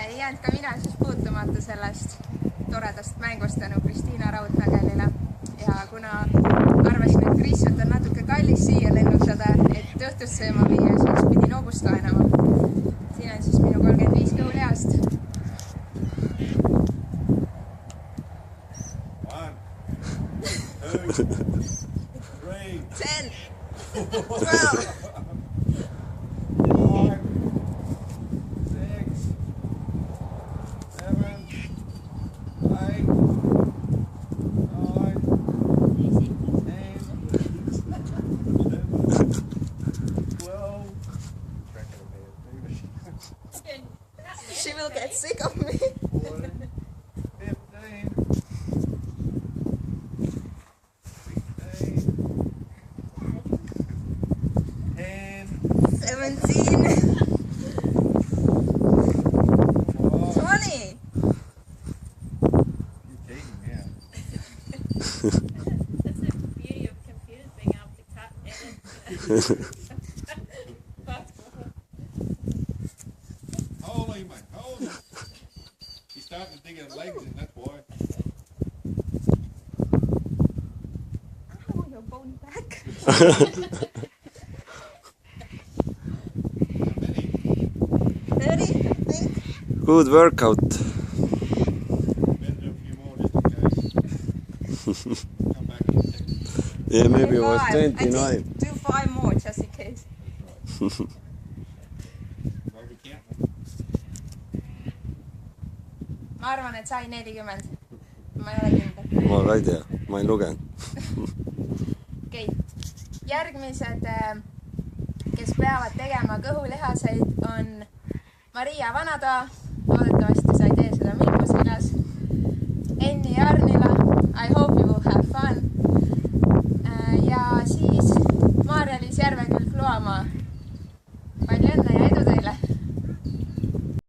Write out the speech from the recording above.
ei jäänud ka mina siis puutumata sellest toredast mängust tänu Kristiina Raudmägelile. Ja kuna arvasin, et Kristjat on natuke kallis siia lennutada, et õhtust sööma viia, siis pidin hobust laenama. Siin on siis minu 35 kõhulihast. 1, 2, 3, 10, 12. 5, 6, 7, 8, 9, 10, 12. She will get sick of me. 14, 15, 17, 20. That's the beauty of computers being able to cut, edit. Holy my, holy. He's starting to dig her legs in, that's why. I want your bone back. How many? 30, I think. Good workout. Better do a few more just in case. Come back in a second. Yeah, maybe it was 5. I 29. think do 5 more just in case. Well, we can't. Ma arvan, et sai 40. Ma ei ole kindel. Ma ka ei tea, ma ei lugenud. Okei. Järgmised, kes peavad tegema kõhulihaseid, on Maria Vanatoa. Loodetavasti sa ei tee seda minu seljas. Enni Arnila. I hope you will have fun. Ja siis Maarja-Liis Järvekülg Luomaa.